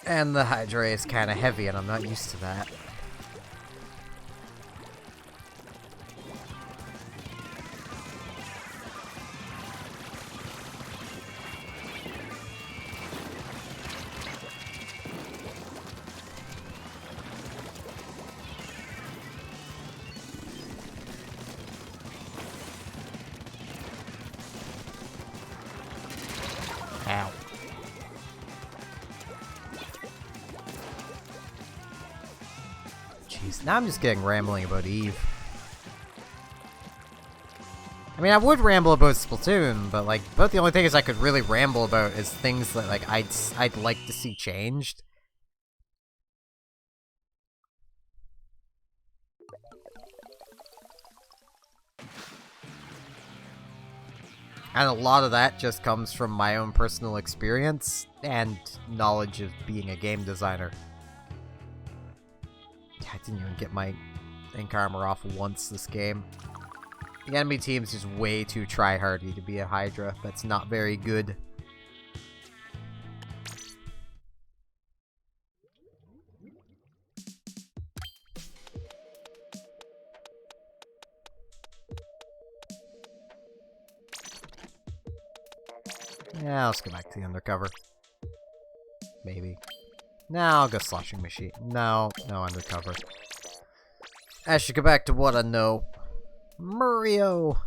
And the Hydra is kinda heavy, and I'm not used to that. Ow. Jeez, now I'm just getting rambling about Eve. I mean, I would ramble about Splatoon, but like, about the only things I could really ramble about is things that like I'd like to see changed. And a lot of that just comes from my own personal experience and knowledge of being a game designer. I didn't even get my ink armor off once this game. The enemy team's just way too tryhardy to be a Hydra. That's not very good. Yeah, let's go back to the undercover. Maybe. Now I'll go sloshing machine. No undercover. I should go back to what I know. Mario!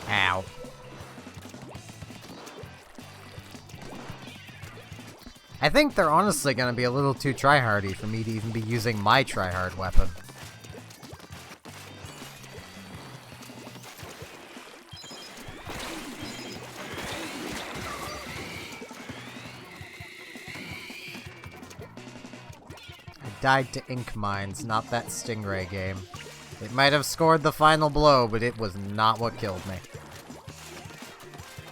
Ow. I think they're honestly gonna be a little too tryhardy for me to even be using my tryhard weapon. I died to ink mines, not that Stingray game. It might have scored the final blow, but it was not what killed me.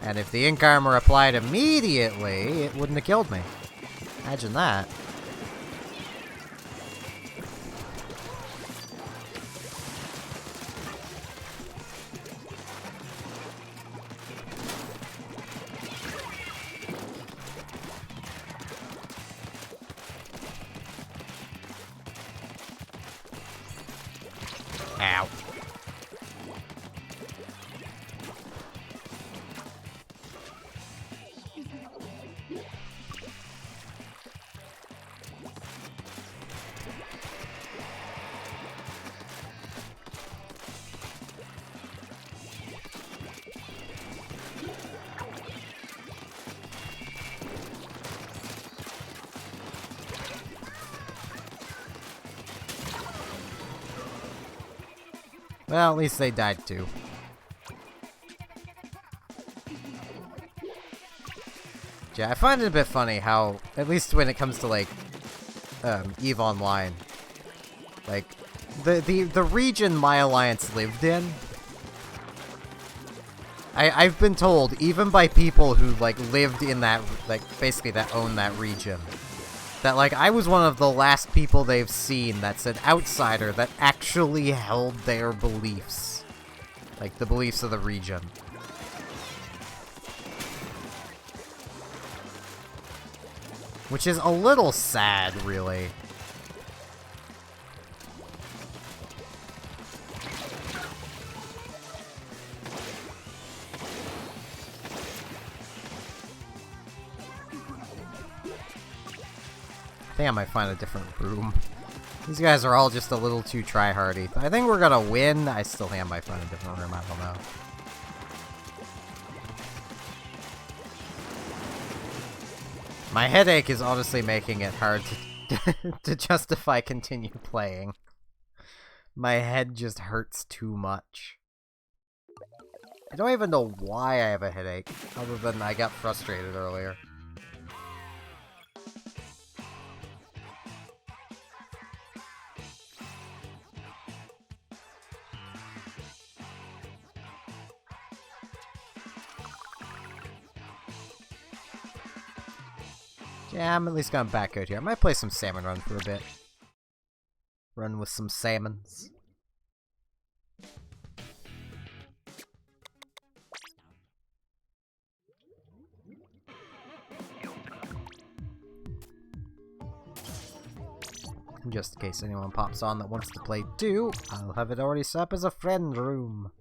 And if the ink armor applied immediately, it wouldn't have killed me. Imagine that. Ow. Well, at least they died too. Yeah, I find it a bit funny how, at least when it comes to like, EVE Online, like, the region my alliance lived in, I've been told, even by people who, like, lived in that, like, basically that own that region, that, like, I was one of the last people they've seen that's an outsider that actually held their beliefs. Like, the beliefs of the region. Which is a little sad, really. I think I might find a different room. These guys are all just a little too try-hardy. I think we're gonna win. I still think I might find a different room. I don't know. My headache is honestly making it hard to justify continue playing. My head just hurts too much. I don't even know why I have a headache, other than I got frustrated earlier. Yeah, I'm at least gonna back out here. I might play some Salmon Run for a bit. Run with some salmons. Just in case anyone pops on that wants to play too, I'll have it already set up as a friend room.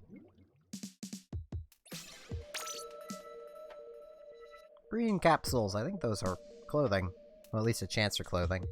Green capsules, I think those are clothing. Well, at least a chance for clothing.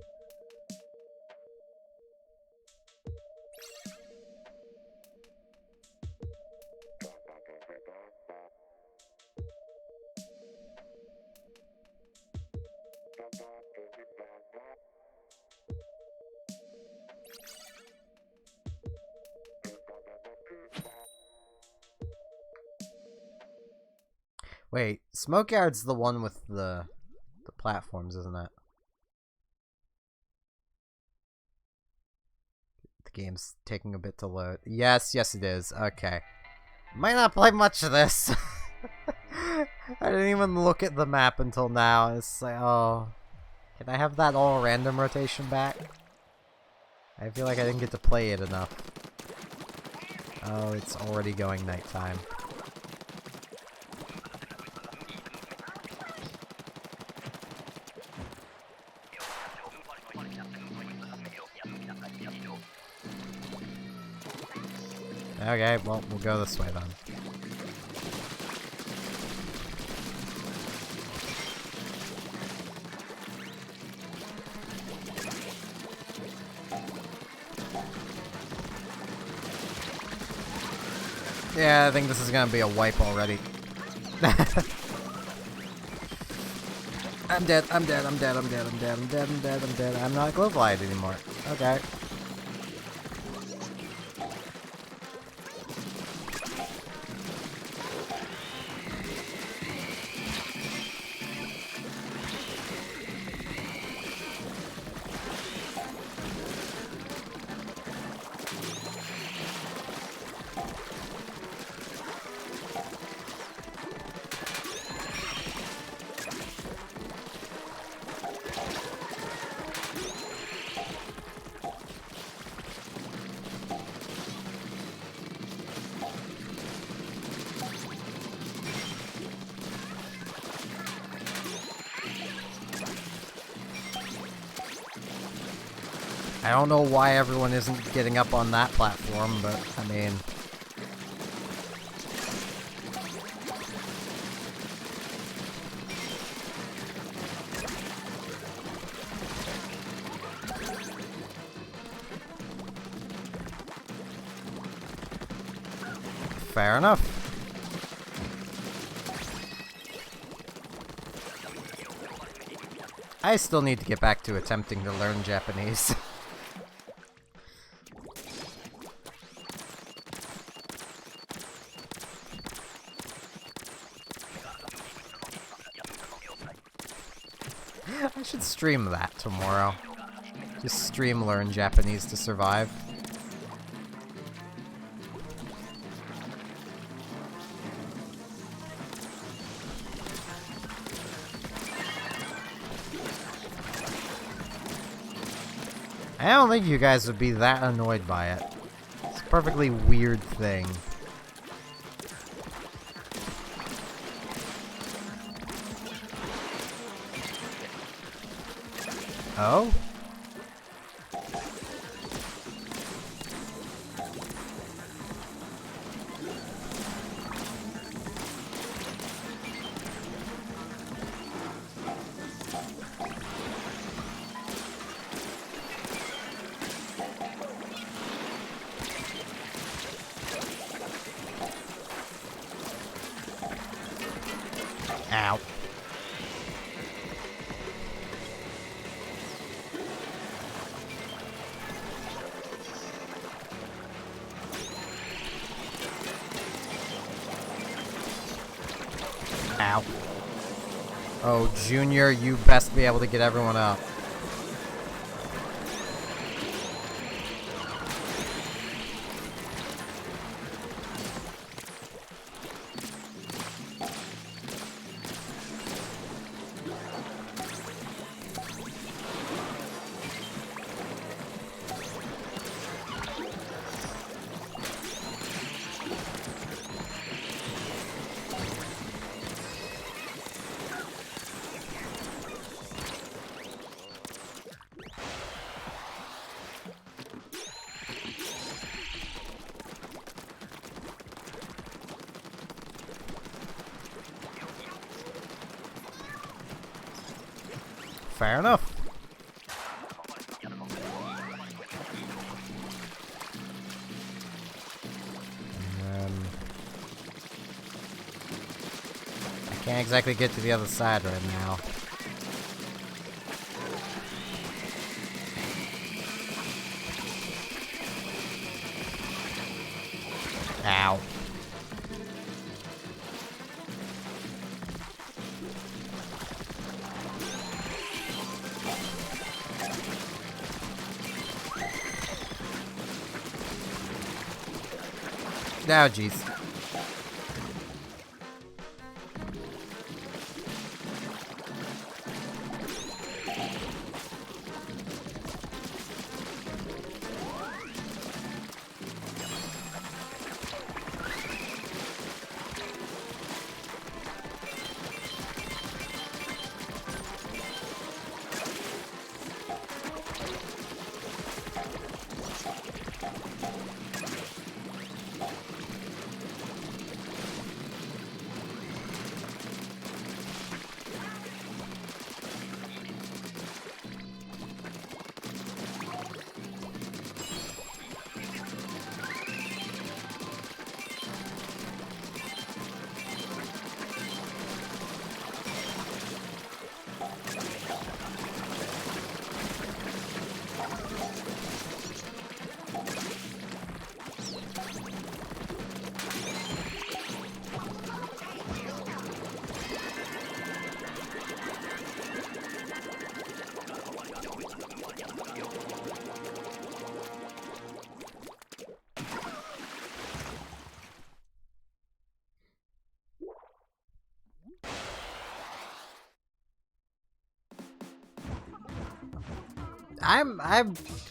Wait, Smokeyard's the one with the platforms, isn't it? The game's taking a bit to load. Yes, yes it is. Okay. Might not play much of this. I didn't even look at the map until now. It's like, oh. Can I have that all random rotation back? I feel like I didn't get to play it enough. Oh, it's already going nighttime. Okay, well, we'll go this way then. Yeah, I think this is gonna be a wipe already. I'm dead, I'm dead, I'm dead, I'm dead, I'm dead, I'm dead, I'm dead, I'm dead. I'm not Glowflied anymore. Okay. I don't know why everyone isn't getting up on that platform, but, I mean... Fair enough. I still need to get back to attempting to learn Japanese. I should stream that tomorrow. Just stream learn Japanese to survive. I don't think you guys would be that annoyed by it. It's a perfectly weird thing. Oh? Ow. Ow. Oh, Junior, you best be able to get everyone up. Fair enough. I can't exactly get to the other side right now. Ow. Oh, jeez.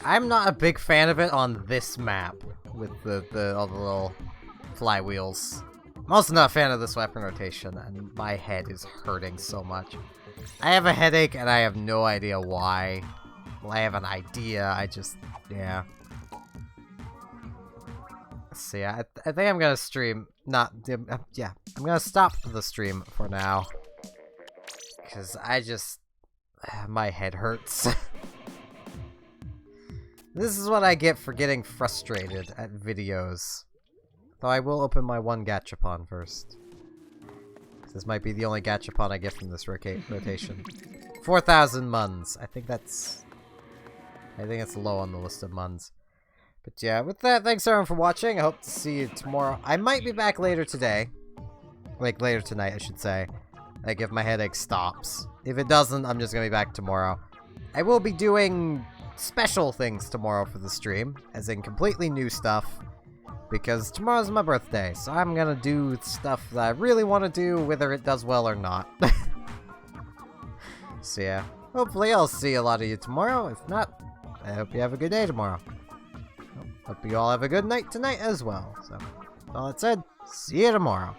I'm not a big fan of it on this map with all the little flywheels. I'm also not a fan of this weapon rotation, and my head is hurting so much. I have a headache, and I have no idea why. Well, I have an idea, I just... yeah. Let's see, I think I'm gonna stream... yeah, I'm gonna stop the stream for now. Because I just... my head hurts. This is what I get for getting frustrated at videos. Though I will open my one gachapon first. This might be the only gachapon I get from this rotation. 4,000 muns. I think it's low on the list of muns. But yeah, with that, thanks everyone for watching. I hope to see you tomorrow. I might be back later today. Like, later tonight, I should say. Like, if my headache stops. If it doesn't, I'm just gonna be back tomorrow. I will be doing special things tomorrow for the stream, as in completely new stuff, because tomorrow's my birthday, so I'm gonna do stuff that I really want to do, whether it does well or not. So yeah, hopefully I'll see a lot of you tomorrow. If not, I hope you have a good day tomorrow. Hope you all have a good night tonight as well. So, with all that said, see you tomorrow.